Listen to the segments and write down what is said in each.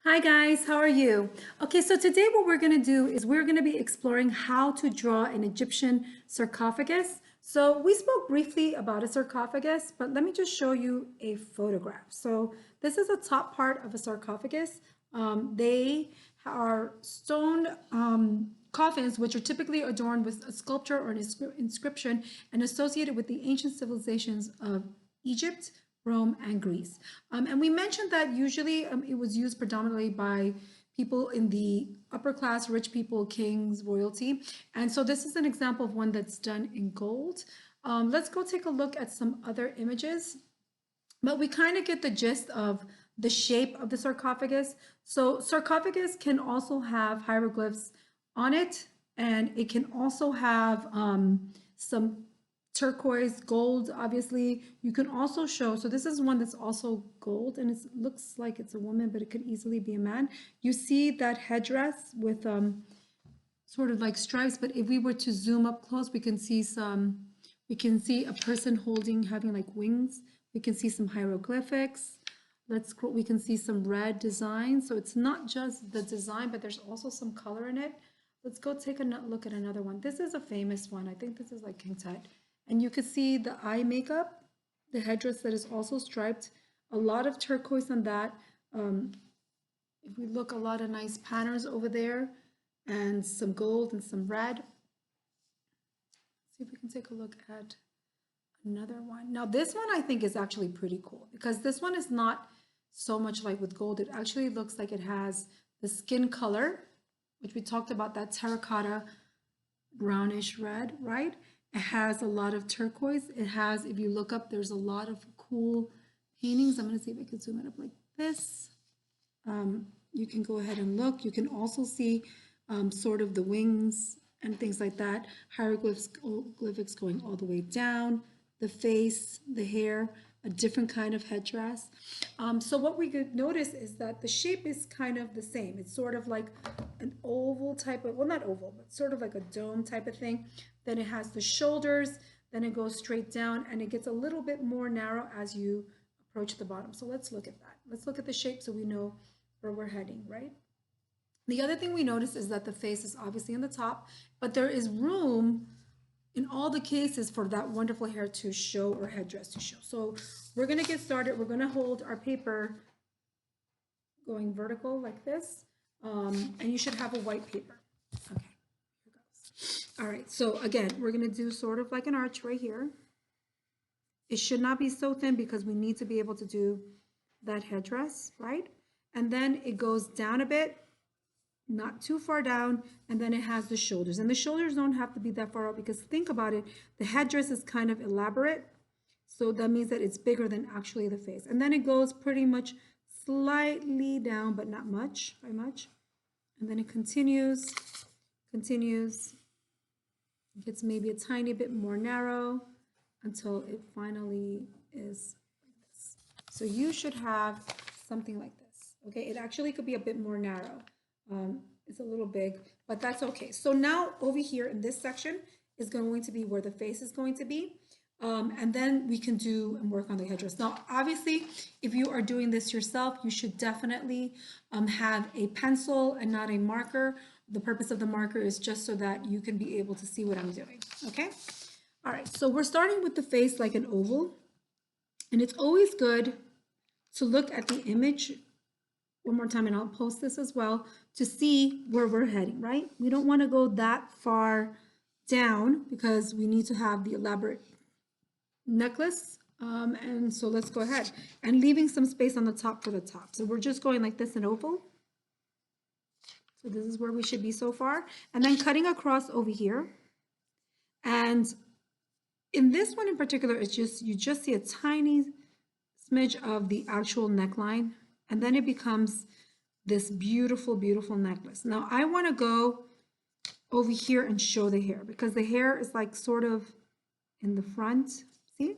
Hi guys, how are you? Okay, so today what we're going to do is we're going to be exploring how to draw an Egyptian sarcophagus. So we spoke briefly about a sarcophagus, but let me just show you a photograph. So this is the top part of a sarcophagus. They are stone coffins, which are typically adorned with a sculpture or an inscription and associated with the ancient civilizations of Egypt, Rome, and Greece. And we mentioned that usually it was used predominantly by people in the upper class, rich people, kings, royalty. And so this is an example of one that's done in gold. Let's go take a look at some other images. But we kind of get the gist of the shape of the sarcophagus. So sarcophagus can also have hieroglyphs on it, and it can also have some turquoise, gold, obviously. You can also show, so this is one that's also gold, and it looks like it's a woman, but it could easily be a man. You see that headdress with sort of like stripes, but if we were to zoom up close, we can see a person having like wings. We can see some hieroglyphics. We can see some red design. So it's not just the design, but there's also some color in it. Let's go take a look at another one. This is a famous one. I think this is like King Tut. And you can see the eye makeup, the headdress that is also striped, a lot of turquoise on that. If we look, a lot of nice patterns over there and some gold and some red. See if we can take a look at another one. Now this one I think is actually pretty cool because this one is not so much like with gold. It actually looks like it has the skin color, which we talked about, that terracotta brownish red, right? It has a lot of turquoise. It has, if you look up, there's a lot of cool paintings. I'm going to see if I can zoom it up like this. You can go ahead and look. You can also see sort of the wings and things like that. Hieroglyphics going all the way down, the face, the hair, a different kind of headdress. So what we could notice is that the shape is kind of the same. It's sort of like an oval type of, well, not oval, but sort of like a dome type of thing. Then it has the shoulders, then it goes straight down, and it gets a little bit more narrow as you approach the bottom. So let's look at that. Let's look at the shape so we know where we're heading, right? The other thing we notice is that the face is obviously on the top, but there is room in all the cases for that wonderful hair to show, or headdress to show. So we're gonna get started. We're gonna hold our paper going vertical like this, and you should have a white paper. Okay, here goes. All right, so again, we're gonna do sort of like an arch right here. It should not be so thin because we need to be able to do that headdress, right? And then it goes down a bit, not too far down, and then it has the shoulders. And the shoulders don't have to be that far out because think about it, the headdress is kind of elaborate. So that means that it's bigger than actually the face. And then it goes pretty much slightly down, but not much, by much. And then it continues, gets maybe a tiny bit more narrow until it finally is like this. So you should have something like this, okay? It actually could be a bit more narrow. It's a little big, but that's okay. So now over here in this section is going to be where the face is going to be. And then we can do and work on the headdress. Now, obviously, if you are doing this yourself, you should definitely have a pencil and not a marker. The purpose of the marker is just so that you can be able to see what I'm doing, okay? All right, so we're starting with the face like an oval. And it's always good to look at the image one more time, and I'll post this as well, to see where we're heading, right? We don't want to go that far down because we need to have the elaborate necklace. And so let's go ahead and leaving some space on the top for the top. So we're just going like this in oval. So this is where we should be so far. And then cutting across over here. And in this one in particular, it's just, you just see a tiny smidge of the actual neckline. And then it becomes this beautiful, beautiful necklace. Now I want to go over here and show the hair because the hair is like sort of in the front. See?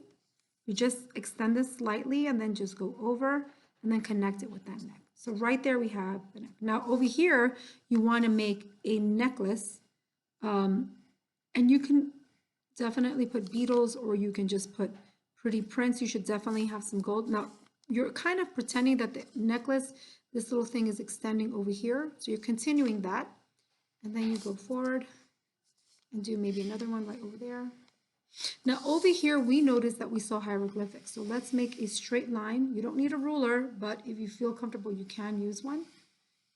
You just extend this slightly and then just go over and then connect it with that neck. So right there we have the neck. Now over here, you want to make a necklace, and you can definitely put beetles or you can just put pretty prints. You should definitely have some gold. Now you're kind of pretending that the necklace, this little thing is extending over here. So you're continuing that. And then you go forward and do maybe another one right over there. Now over here, we noticed that we saw hieroglyphics. So let's make a straight line. You don't need a ruler, but if you feel comfortable, you can use one.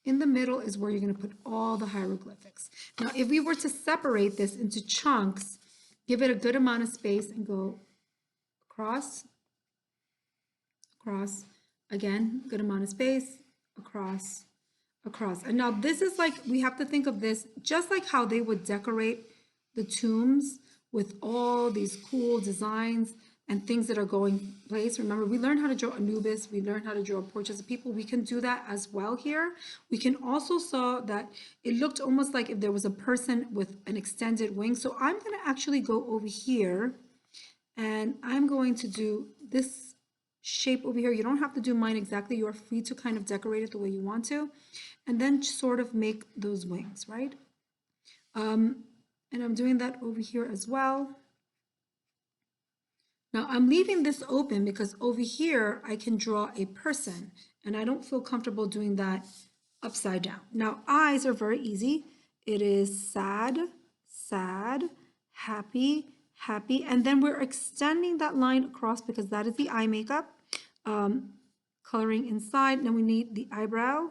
In the middle is where you're going to put all the hieroglyphics. Now, if we were to separate this into chunks, give it a good amount of space and go across, across, again, good amount of space, across, across. And now this is like, we have to think of this just like how they would decorate the tombs with all these cool designs and things that are going place. Remember, we learned how to draw Anubis, we learned how to draw portraits of people. We can do that as well here. We can also saw that it looked almost like if there was a person with an extended wing. So I'm gonna actually go over here and I'm going to do this shape over here. You don't have to do mine exactly. You are free to kind of decorate it the way you want to. And then sort of make those wings, right? And I'm doing that over here as well. Now I'm leaving this open because over here I can draw a person and I don't feel comfortable doing that upside down. Now eyes are very easy. It is sad, sad, happy, happy, and then we're extending that line across because that is the eye makeup. Coloring inside, and then we need the eyebrow,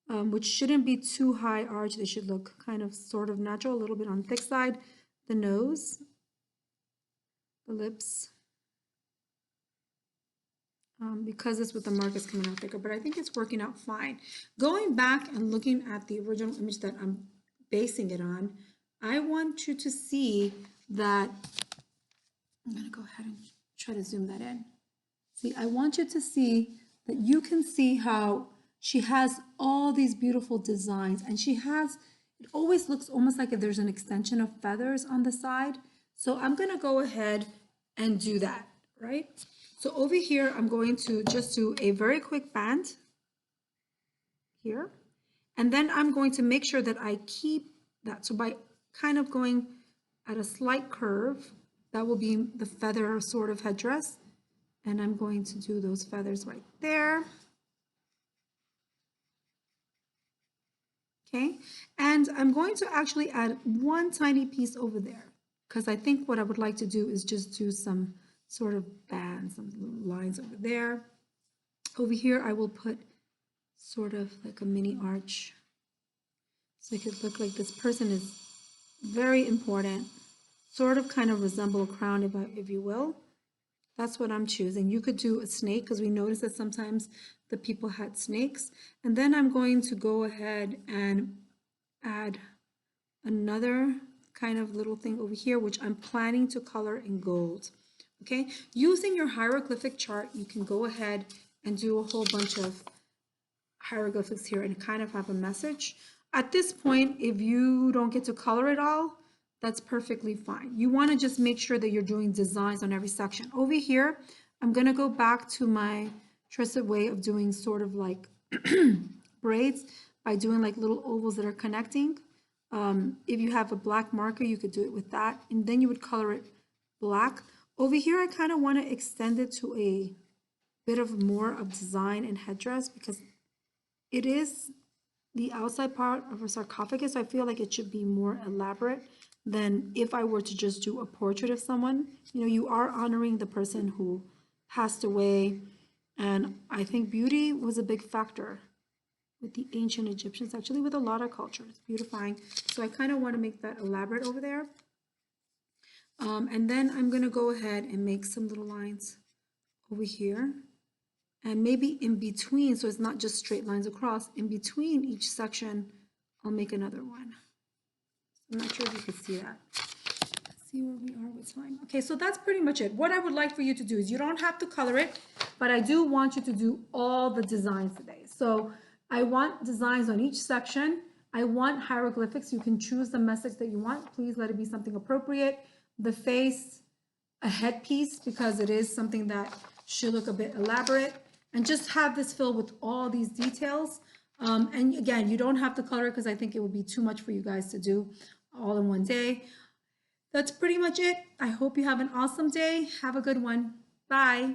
which shouldn't be too high arch. They should look kind of sort of natural, a little bit on the thick side. The nose, the lips, because it's with the markers coming out thicker, but I think it's working out fine. Going back and looking at the original image that I'm basing it on, I want you to see that, I'm gonna go ahead and try to zoom that in. See, I want you to see that you can see how she has all these beautiful designs and she has, it always looks almost like if there's an extension of feathers on the side. So I'm gonna go ahead and do that, right? So over here, I'm going to just do a very quick band here. And then I'm going to make sure that I keep that. So by kind of going at a slight curve, that will be the feather sort of headdress. And I'm going to do those feathers right there. Okay, and I'm going to actually add one tiny piece over there because I think what I would like to do is just do some sort of bands, some lines over there. Over here, I will put sort of like a mini arch. So it could look like this person is very important, sort of kind of resemble a crown, if you will. That's what I'm choosing. You could do a snake because we noticed that sometimes the people had snakes. And then I'm going to go ahead and add another kind of little thing over here, which I'm planning to color in gold. Okay, using your hieroglyphic chart, you can go ahead and do a whole bunch of hieroglyphics here and kind of have a message. At this point, if you don't get to color it all, that's perfectly fine. You want to just make sure that you're doing designs on every section. Over here, I'm going to go back to my trusted way of doing sort of like braids by doing like little ovals that are connecting. If you have a black marker, you could do it with that, and then you would color it black. Over here, I kind of want to extend it to a bit of more of design and headdress because it is the outside part of a sarcophagus. I feel like it should be more elaborate than if I were to just do a portrait of someone. You know, you are honoring the person who passed away, and I think beauty was a big factor with the ancient Egyptians, actually with a lot of cultures, beautifying. So I kind of want to make that elaborate over there. And then I'm going to go ahead and make some little lines over here. And maybe in between, so it's not just straight lines across, in between each section, I'll make another one. I'm not sure if you can see that. Let's see where we are with time. Okay, so that's pretty much it. What I would like for you to do is you don't have to color it, but I do want you to do all the designs today. So I want designs on each section. I want hieroglyphics. You can choose the message that you want. Please let it be something appropriate. The face, a headpiece, because it is something that should look a bit elaborate. And just have this filled with all these details. And again, you don't have to color it because I think it would be too much for you guys to do all in one day. That's pretty much it. I hope you have an awesome day. Have a good one. Bye.